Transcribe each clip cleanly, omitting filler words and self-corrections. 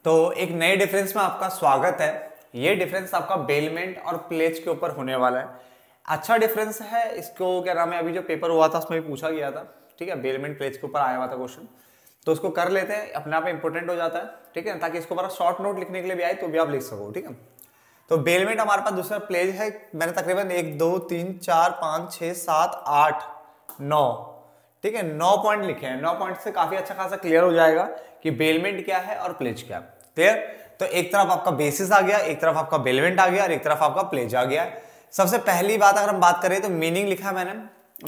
तो एक नए डिफरेंस में आपका स्वागत है। ये डिफरेंस आपका बेलमेंट और प्लेज के ऊपर होने वाला है। अच्छा डिफरेंस है। इसको क्या नाम है, अभी जो पेपर हुआ था उसमें भी पूछा गया था। ठीक है, बेलमेंट प्लेज के ऊपर आया हुआ था क्वेश्चन, तो उसको कर लेते हैं, अपने आप में इंपॉर्टेंट हो जाता है। ठीक है, ताकि इसको बड़ा शॉर्ट नोट लिखने के लिए भी आए तो भी आप लिख सको। ठीक है, तो बेलमेंट हमारे पास दूसरा प्लेज है। मैंने तकरीबन 1 2 3 4 5 6 7 8 9, ठीक है, 9 पॉइंट लिखे हैं। 9 पॉइंट से काफी अच्छा खासा क्लियर हो जाएगा कि बेलमेंट क्या है और प्लेज क्या है। क्लियर? तो एक तरफ आपका बेसिस आ गया, एक तरफ आपका बेलमेंट आ गया और एक तरफ आपका प्लेज आ गया। सबसे पहली बात अगर हम बात करें तो मीनिंग लिखा मैंने।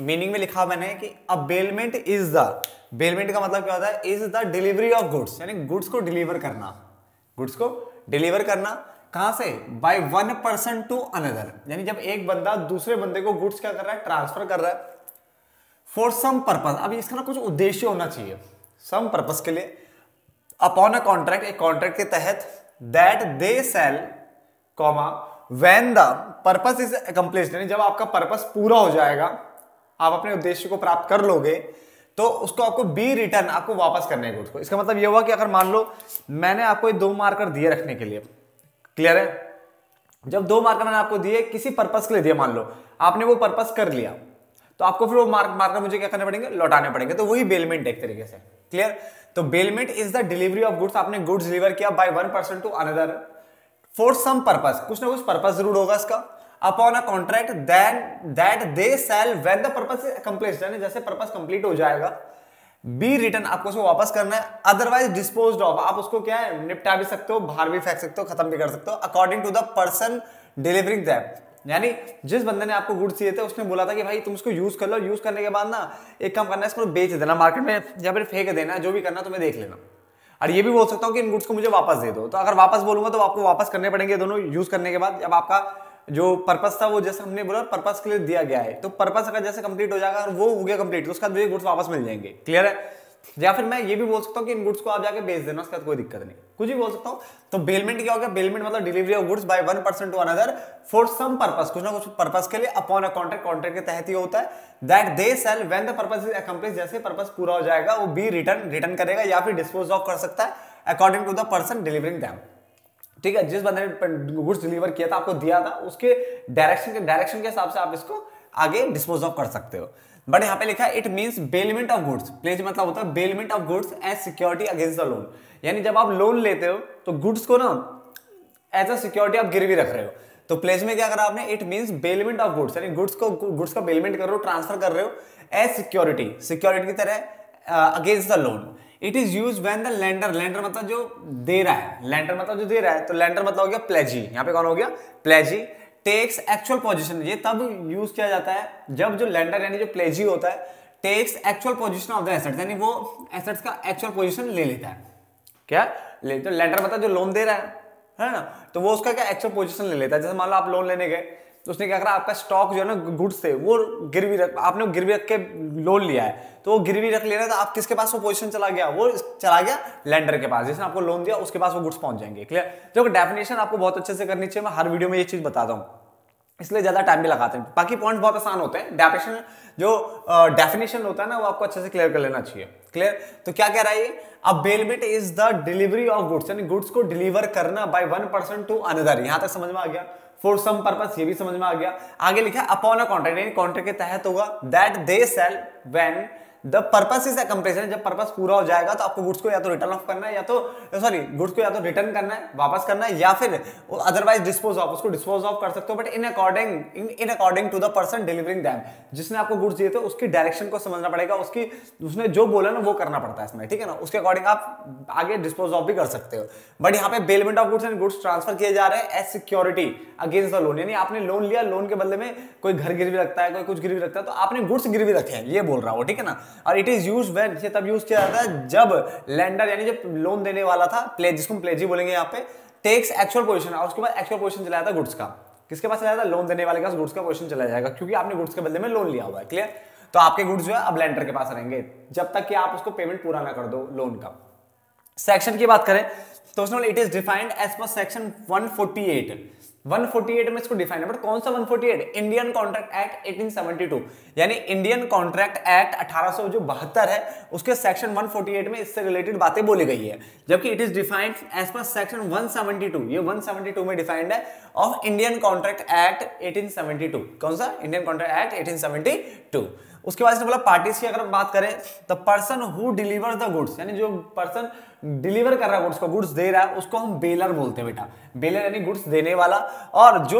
मीनिंग में लिखा मैंने कि a bailment is the, bailment का मतलब क्या होता है, is the delivery of goods, यानी गुड्स को डिलीवर करना। गुड्स को डिलीवर करना कहां से? By one person to another, यानी जब एक बंदा दूसरे बंदे को गुड्स क्या कर रहा है, ट्रांसफर कर रहा है फॉर सम पर्पस। अभी इसका ना कुछ उद्देश्य होना चाहिए, सम पर्पस के लिए। अपॉन अ कॉन्ट्रैक्ट, एक कॉन्ट्रैक्ट के तहत, that they cell comma when the purpose is accomplished, यानी जब आपका पर्पस पूरा हो जाएगा, आप अपने उद्देश्य को प्राप्त कर लोगे, तो उसको आपको बी रिटर्न, आपको वापस करने के उसको। इसका मतलब ये हुआ कि अगर मान लो मैंने आपको 2 मार्कर दिए रखने के लिए, क्लियर है, जब 2 मार्कर मैंने आपको दिए किसी पर्पस के लिए दिए, मान लो आपने वो पर्पस कर लिया, तो आपको फिर वो मार्कर मुझे क्या करने पड़ेंगे, लौटाने पड़ेंगे। तो वही बेलमेंट एक तरीके से। क्लियर? तो bailment is the delivery of goods, आपने गुड्स डिलीवर किया by one person to another for some purpose, कुछ ना कुछ पर्पस जरूर होगा इसका। Upon a contract then that they shall when the purpose is accomplished, यानी जैसे पर्पस कंप्लीट हो जाएगा, बी रिटर्न, आपको उसको वापस करना है। अदरवाइज डिस्पोज्ड ऑफ, आप उसको क्या है, निपटा भी सकते हो, बाहर भी फेंक सकते हो, खत्म भी कर सकते हो, according to the person delivering that, यानी जिस बंदे ने आपको गुड्स दिए थे उसने बोला था कि भाई तुम इसको यूज कर लो, यूज करने के बाद ना एक काम करना है, इसको बेच देना मार्केट में या फिर फेंक देना, जो भी करना तुम्हें देख लेना। और ये भी बोल सकता हूँ कि इन गुड्स को मुझे वापस दे दो, तो अगर वापस बोलूंगा तो आपको वापस करने पड़ेंगे दोनों यूज करने के बाद। जब आपका जो पर्पस था वो जैसे हमने बोला पर्पस के लिए दिया गया है, तो पर्पस अगर जैसे कंप्लीट हो जाएगा और वो हो गया कंप्लीट, तो उसका मुझे गुड्स वापस मिल जाएंगे। क्लियर है? या फिर मैं ये भी बोल सकता हूँ कि इन गुड्स को आप जाके बेच देना, उसका कोई दिक्कत नहीं, कुछ भी बोल सकता हूँ। तो बेलमेंट क्या हो गया? बेलमेंट मतलब delivery of goods by one person to another for some purpose, कुछ ना कुछ पर्पस के लिए, अपॉन अ कॉन्ट्रैक्ट, कॉन्ट्रैक्ट के तहत ही होता है। That they shall when the purpose is accomplished, जैसे पर्पस पूरा हो जाएगा वो बी रिटर्न करेगा या फिर डिस्पोज ऑफ कर सकता है according to the person delivering them. ठीक है, जिस बंदे ने गुड्स डिलीवर किया था, आपको दिया था, उसके डायरेक्शन के हिसाब से आप इसको आगे डिस्पोज ऑफ कर सकते हो। बट यहाँ पे लिखा है it means bailment of goods, pledge मतलब होता है bailment of goods as security against the loan, यानी जब आप लोन लेते हो तो गुड्स को ना एज अ सिक्योरिटी आप गिरवी रख रहे हो। तो प्लेज में क्या करा आपने, it means bailment of goods, यानी गुड्स का बेलमेंट कर रहे हो, ट्रांसफर कर रहे हो एज सिक्योरिटी की तरह against the loan. It is use when the lender, lender मतलब जो दे रहा है, लेंडर मतलब जो दे रहा है, तो लेंडर मतलब हो गया प्लेजी, यहाँ पे कौन हो गया, प्लेजी। टेक्स एक्चुअल पोजीशन, ये तब यूज किया जाता है जब जो लेंडर यानी जो प्लेजी होता है takes actual possession of the assets, यानी वो एसेट्स का एक्चुअल पोजीशन ले लेता है। क्या ले? तो लेंडर मतलब जो लोन दे रहा है ना, तो वो उसका क्या एक्चुअल पोजीशन ले लेता है। जैसे मान लो आप लोन लेने गए तो उसने क्या करा, आपका स्टॉक जो है ना गुड्स थे वो गिरवी रख, आपने गिरवी रख के लोन लिया है, तो वो गिरवी रख लेना, तो आप किसके पास वो पोजीशन चला गया, वो चला गया लेंडर के पास, जिसने आपको लोन दिया उसके पास वो गुड्स पहुंच जाएंगे। क्लियर? जो डेफिनेशन आपको बहुत अच्छे से करनी चाहिए, मैं हर वीडियो में ये चीज बताता हूँ, इसलिए ज्यादा टाइम भी लगाते हैं। बाकी पॉइंट बहुत आसान होते हैं, डेफिनेशन होता है ना वो आपको अच्छे से क्लियर कर लेना चाहिए। क्लियर? तो क्या कह रहा है ये, अब bailment is the delivery of goods, यानी गुड्स को डिलीवर करना by one person to another, यहां तक समझ में आ गया। फॉर सम पर्पस, ये भी समझ में आ गया। आगे लिखा अपॉन अ कॉन्ट्रैक्ट, यानी कॉन्ट्रैक्ट के तहत होगा। That they shall when the purpose is accomplished, जब पर्पस पूरा हो जाएगा तो आपको गुड्स को या तो रिटर्न ऑफ करना है, या तो सॉरी गुड्स को या तो रिटर्न करना है, वापस करना है, या फिर अदरवाइज डिस्पोज ऑफ, उसको डिस्पोज ऑफ कर सकते हो, but in according to the person delivering them, जिसने आपको गुड्स दिए थे उसकी डायरेक्शन को समझना पड़ेगा, उसने जो बोला ना वो करना पड़ता है इसमें। ठीक है ना, उसके अकॉर्डिंग आप आगे डिस्पोज ऑफ भी कर सकते हो। बट यहाँ पे bailment of goods and goods transfer किए जा रहे हैं as security against the loan, यानी आपने लोन लिया, लोन के बदले में कोई घर गिरवी रखता है, कोई कुछ गिरवी रखता है, तो आपने गुड्स गिरवी रखे हैं, ये बोल रहा हो। ठीक है ना, और इट इज यूज व्हेन, ये तब यूज किया जाता है जब लेंडर यानी जब लोन देने वाला था, प्लेज जिसको हम प्लेजी बोलेंगे यहाँ पे, टेक्स एक्चुअल पोजीशन, और उसके बाद एक्चुअल पोजीशन चला जाता है गुड्स का, किसके पास चला जाता है, लोन देने वाले के पास गुड्स का पोजीशन चला जाएगा, क्योंकि आपने गुड्स के बदले में लोन लिया हुआ है। क्लियर? तो आपके गुड्स जो है अब लेंडर के पास रहेंगे जब तक कि आप उसको पेमेंट पूरा ना कर दो लोन का। सेक्शन की बात करें तो उसने it is defined as per section 148, 148 में इसको डिफाइन है, बट कौन सा 148? इंडियन कॉन्ट्रैक्ट एक्ट 1872, यानी इंडियन कॉन्ट्रैक्ट एक्ट 1872 है, उसके सेक्शन 148 में इससे रिलेटेड बातें बोली गई है, जबकि it is defined as per section 172, ये 172 में डिफाइंड है ऑफ इंडियन कॉन्ट्रैक्ट एक्ट 1872। कौन सा? Indian contract act 1872। उसके बाद इसने बोला पार्टीज की अगर हम बात करें तो person who deliver the goods, यानी जो पर्सन डिलीवर कर रहा है गुड्स को, गुड्स दे रहा है, उसको हम बेलर बोलते हैं बेटा। बेलर यानी गुड्स देने वाला। और जो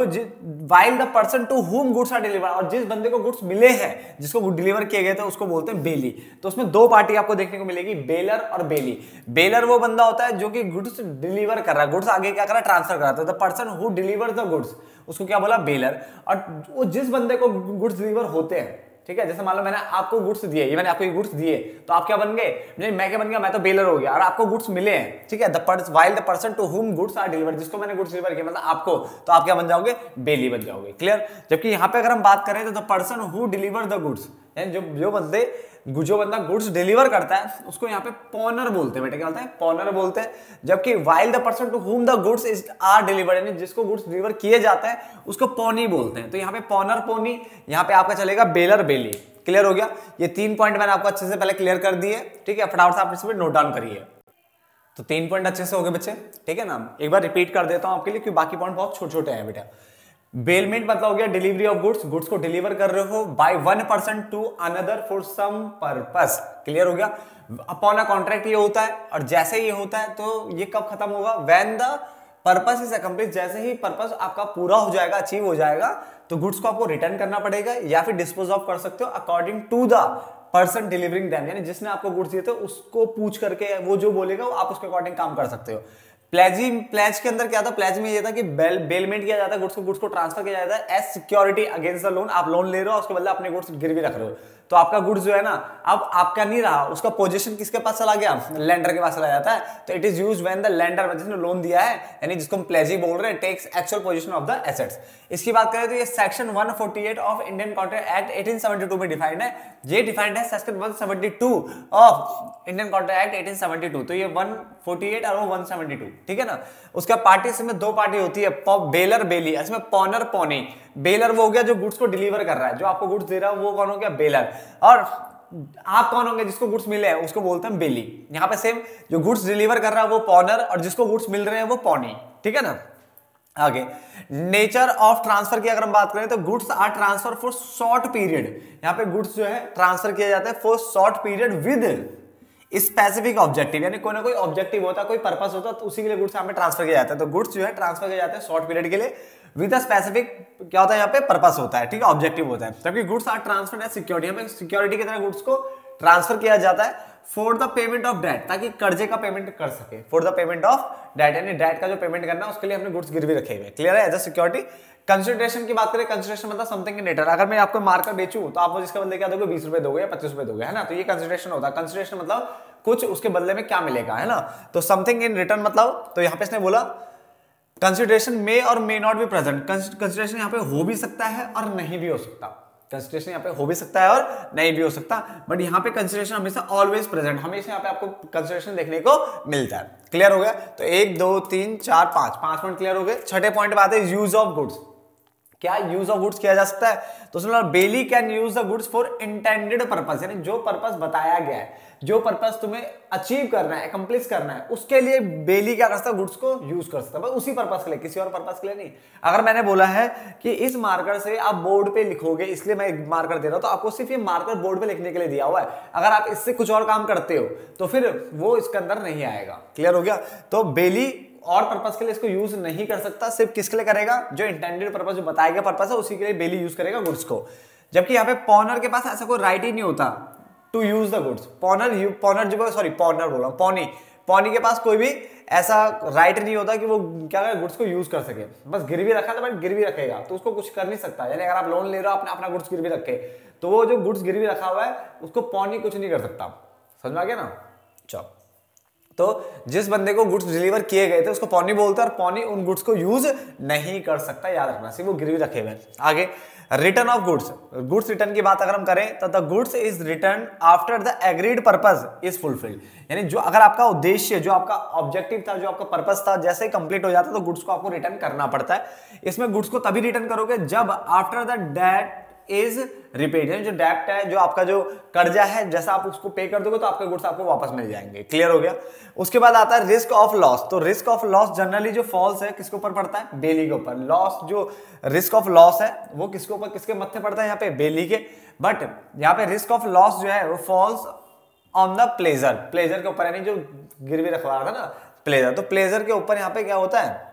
while the person to whom goods are deliver, और जिस बंदे को गुड्स मिले हैं, जिसको डिलीवर किए गए थे, उसको बोलते हैं बेली। तो उसमें दो पार्टी आपको देखने को मिलेगी, बेलर और बेली। बेलर वो बंदा होता है जो कि गुड्स डिलीवर कर रहा है, गुड्स आगे क्या कर रहा है? ट्रांसफर कर रहा है। The person who deliver the goods, उसको क्या बोला? बेलर। और जिस बंदे को गुड्स डिलीवर होते हैं, ठीक है, जैसे मान लो मैंने आपको गुड्स दिए, ये मैंने आपको गुड्स दिए, तो आप क्या बन गए? नहीं, मैं क्या बन गया? मैं तो बेलर हो गया। और आपको गुड्स मिले हैं, ठीक है, while the person to whom goods are delivered, जिसको मैंने गुड्स डिलीवर किया मतलब आपको, तो आप क्या बन जाओगे? बेली बन जाओगे। क्लियर? जबकि यहाँ पे अगर हम बात करें तो the person who deliver the goods, यानी जो बंदा गुड्स डिलीवर करता है उसको यहाँ पे पॉनर बोलते हैं बेटा। क्या बोलते हैं? पॉनर बोलते हैं। जबकि while the person to whom the goods is are delivered, यानी जिसको गुड्स डिलीवर किए जाते हैं उसको पॉनी बोलते हैं। तो यहाँ पे पॉनर पोनी, यहाँ पे आपका चलेगा बेलर बेली। क्लियर हो गया? ये 3 पॉइंट मैंने आपको अच्छे से पहले क्लियर कर दिए, ठीक है। फटाफट से आप इसमें नोट डाउन करिए। तो 3 पॉइंट अच्छे से हो गए बच्चे, ठीक है ना। एक बार रिपीट कर देता हूं आपके लिए, क्योंकि बाकी पॉइंट बहुत छोटे छोटे हैं बेटा। बेलमेंट मतलब हो गया डिलीवरी ऑफ गुड्स, गुड्स को डिलीवर कर रहे हो by one person to another for some purpose. Clear हो गया? अपॉन अ कॉन्ट्रैक्ट ये होता है, और जैसे ये होता है तो ये कब खत्म होगा? When the purpose is accomplish, जैसे ही पर्पस आपका पूरा हो जाएगा, अचीव हो जाएगा, तो गुड्स को आपको रिटर्न करना पड़ेगा या फिर डिस्पोज ऑफ कर सकते हो according to the person delivering them, यानी जिसने आपको गुड्स दिए थे उसको पूछ करके वो जो बोलेगा वो आप उसके अकॉर्डिंग काम कर सकते हो। प्लेज के अंदर क्या था? प्लेज में ये था कि बेलमेंट किया जाता है, गुड्स को ट्रांसफर किया जाता है as security against the loan. आप लोन ले रहे हो, उसके बदले अपने गुड्स गिरवी रख रहे हो, तो आपका गुड्स जो है ना अब आपका नहीं रहा, उसका पोजीशन किसके पास चला गया? लेंडर के पास चला जाता है। तो it is used when the lender, जिसने लोन दिया है, यानी जिसको हम प्लेजी बोल रहे हैं, takes actual possession of the assets. इसकी बात करें तो ये section 148 of Indian contract act 1872 में डिफाइंड है। ये डिफाइंड है section 172 of Indian contract act 1872। तो ये 148 और वो 172, ठीक है ना। उसका पार्टी, इसमें दो पार्टी होती है, बेलर बेली। इसमें पॉनर पॉनी। बेलर वो हो गया जो गुड्स को डिलीवर कर रहा है, जो आपको गुड्स दे रहा है वो कौन हो गया? बेलर। और आप कौन होंगे? जिसको गुड्स मिले हैं उसको बोलते हैं बेली। यहां पे सेम, जो गुड्स डिलीवर कर रहा है वो पॉनर, और जिसको गुड्स मिल रहे हैं वो पॉनी, ठीक है ना। आगे नेचर ऑफ ट्रांसफर की अगर हम बात करें तो goods are transfer for short period. यहां पे गुड्स जो है ट्रांसफर किया जाता है for short period with specific objective, यानी कोई ना कोई ऑब्जेक्टिव होता है, कोई पर्पस होता है, तो उसी के लिए गुड्स यहाँ पे ट्रांसफर किया जाता है। तो गुड्स जो है ट्रांसफर किया जाता है शॉर्ट पीरियड के लिए विद स्पेसिफिक क्या होता है? यहाँ पे पर्पस होता है, ठीक है, ऑब्जेक्टिव होता है। जबकि goods are transferred as security, यहाँ पे सिक्योरिटी की तरह गुड्स को ट्रांसफर किया जाता है for the payment of debt, ताकि कर्जे का पेमेंट कर सके। For the payment of debt, यानी डेट का जो पेमेंट करना है उसके लिए हमने गुड्स गिरवी रखे हुए। क्लियर है? As a security. कंसिडरेशन की बात करें, कंसिडरेशन मतलब समथिंग इन रिटर्न। अगर मैं आपको मार्कर बेचूं तो आप मुझे इसके बदले क्या दोगे? 20 रुपए दोगे या 25 रुपए दोगे, है ना। तो ये कंसिडरेशन होता है। कंसिडरेशन मतलब कुछ उसके बदले में क्या मिलेगा, है ना। तो समथिंग इन रिटर्न मतलब, तो यहाँ पे इसने बोला कंसिडरेशन मे और may not be present. Consideration यहाँ पे हो भी सकता है और नहीं भी हो सकता। कंसिडरेशन यहाँ पे हो भी सकता है और नहीं भी हो सकता, बट यहाँ पे कंसिडरेशन हमेशा ऑलवेज प्रेजेंट, हमेशा यहाँ पे आपको कंसिडरेशन देखने को मिलता है। क्लियर हो गया? तो 1 2 3 4 5 पॉइंट क्लियर हो गए। छठे पॉइंट बात है यूज ऑफ गुड्स। क्या यूज ऑफ गुड्स किया जा सकता है? तो उसमें bailee can use the goods for intended purpose, यानी जो पर्पस बताया गया है, जो पर्पस तुम्हें अचीव करना है, अकम्प्लिश करना है, उसके लिए बेली क्या कर सकता है? गुड्स को यूज कर सकता है, बस उसी पर्पस के लिए, किसी और पर्पस के लिए नहीं। अगर मैंने बोला है कि इस मार्कर से आप बोर्ड पे लिखोगे, इसलिए मैं एक मार्कर दे रहा हूं, तो आपको सिर्फ ये मार्कर बोर्ड पे लिखने के लिए दिया हुआ है। अगर आप इससे कुछ और काम करते हो तो फिर वो इसके अंदर नहीं आएगा। क्लियर हो गया? तो बेली और पर्पस के लिए इसको यूज नहीं कर सकता, सिर्फ किसके लिए करेगा? जो इंटेंडेड पर्पस, जो बताया गया पर्पस है, उसी के लिए बेली यूज करेगा गुड्स को। जबकि यहाँ पे पॉनर के पास ऐसा कोई राइट ही नहीं होता to use the goods. Pawnee के पास कोई भी ऐसा राइट नहीं होता कि वो क्या करे? गुड्स को यूज कर सके। बस गिरवी रखा था, बट गिरवी रखेगा तो उसको कुछ कर नहीं सकता। यानी अगर आप लोन ले रहे हो, अपना गुड्स गिरवी रखे, तो वो जो गुड्स गिरवी रखा हुआ है उसको पॉनी कुछ नहीं कर सकता। समझ में आ गया ना? चलो, तो जिस बंदे को गुड्स डिलीवर किए गए थे उसको पॉनी बोलते हैं, और पॉनी उन गुड्स को यूज नहीं कर सकता, याद रखना, सिर्फ वो गिरवी रखे हुए। आगे return of goods, goods return की बात अगर हम करें तो the goods is return after the agreed purpose is fulfilled, यानी जो अगर आपका उद्देश्य, जो आपका ऑब्जेक्टिव था, जो आपका पर्पस था, जैसे ही कंप्लीट हो जाता है तो गुड्स को आपको रिटर्न करना पड़ता है। इसमें गुड्स को तभी रिटर्न करोगे जब after the debt is repaid, यानी जो डेप्ट है, जो आपका जो कर्जा है, जैसा आप उसको पे कर दोगे तो आपके गुड्स आपको वापस मिल जाएंगे। क्लियर हो गया। उसके बाद आता है रिस्क ऑफ लॉस। तो रिस्क ऑफ लॉस जनरली जो फॉल्स है किसके ऊपर पड़ता है? बेली के ऊपर। लॉस, जो रिस्क ऑफ लॉस है वो किसके ऊपर, किसके मत्थे पड़ता है? यहाँ पे बेली के। बट यहाँ पे रिस्क ऑफ लॉस जो है वो falls on the pleasure, pleasure के ऊपर, यानी जो गिरवी रखवा रहा था ना प्लेजर, तो प्लेजर के ऊपर यहाँ पे क्या होता है?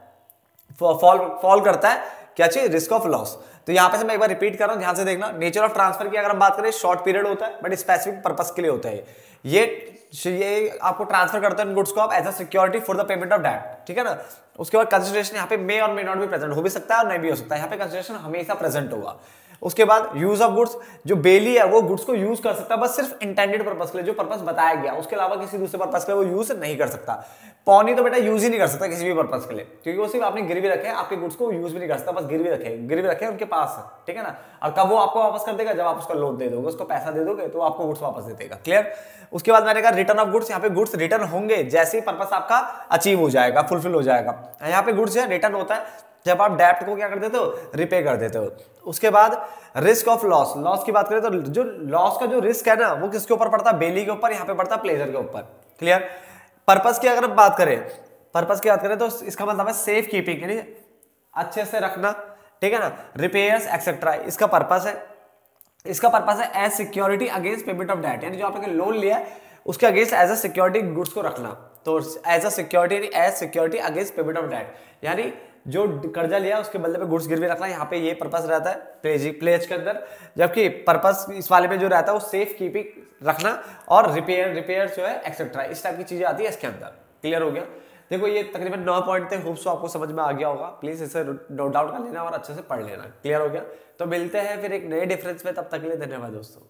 फॉल करता है क्या चीज? Risk of loss. तो यहां पे से मैं एक बार रिपीट कर रहा हूं, ध्यान से देखना। नेचर ऑफ ट्रांसफर की अगर हम बात करें, शॉर्ट पीरियड होता है बट स्पेसिफिक पर्पस के लिए होता है। ये आपको ट्रांसफर करते हैं गुड्स को आप as a security for the payment of debt, ठीक है ना। उसके बाद कंसिडरेशन यहाँ पे मे और मे नॉट भी प्रेजेंट, हो भी सकता है और नहीं भी हो सकता है, यहाँ पे कंसिडरेशन हमेशा प्रेजेंट होगा। उसके बाद यूज ऑफ गुड्स, जो बेली है वो गुड्स को यूज कर सकता है बस सिर्फ इंटेंडेड पर्पस के लिए, जो पर्पस बताया गया, उसके अलावा किसी दूसरे पर्पस के लिए वो यूज नहीं कर सकता। पौनी तो बेटा यूज ही नहीं कर सकता किसी भी पर्पस के लिए, क्योंकि वो सिर्फ आपने गिरवी रखे, आपके गुड्स को यूज भी नहीं कर सकता, बस गिरवी रखे उनके पास, ठीक है ना। और कब वो आपको वापस कर देगा? जब आप उसका लोन दे दोगे, उसको पैसा दे दोगे तो आपको गुड्स वापस दे देगा। क्लियर। उसके बाद मैंने कहा रिटर्न ऑफ गुड्स, यहाँ पे गुड्स रिटर्न होंगे जैसे ही पर्पस आपका अचीव हो जाएगा, फुलफिल हो जाएगा। यहाँ पे गुड्स है रिटर्न होता है जब आप डेप्ट को क्या कर देते हो? रिपे कर देते हो। उसके बाद रिस्क ऑफ लॉस, लॉस की बात करें तो जो लॉस का जो रिस्क है ना वो किसके ऊपर पड़ता है? बेली के ऊपर, यहाँ पे पड़ता है प्लेजर के ऊपर। क्लियर। पर्पस की अगर बात करें, पर्पस की बात करें तो इसका मतलब है सेफ कीपिंग, यानी अच्छे से रखना, ठीक है ना। रिपेयर्स एक्सेट्रा इसका पर्पस है। इसका पर्पस है as security against payment of debt, यानी जो आपने लोन लिया है उसके against as a security goods को रखना। तो as a security against payment of debt, यानी जो कर्जा लिया उसके बदले में गुड्स गिरवी रखना, यहाँ पे ये पर्पस रहता है प्लेज के अंदर। जबकि पर्पस इस वाले में जो रहता है वो सेफ कीपिंग रखना और रिपेयर जो है एक्सेट्रा, इस टाइप की चीजें आती है इसके अंदर। क्लियर हो गया। देखो ये तकरीबन 9 पॉइंट थे, होप सो आपको समझ में आ गया होगा। प्लीज इसे नोट डाउन कर लेना और अच्छे से पढ़ लेना। क्लियर हो गया। तो मिलते हैं फिर एक नए डिफरेंस में, तब तक के लिए धन्यवाद दोस्तों।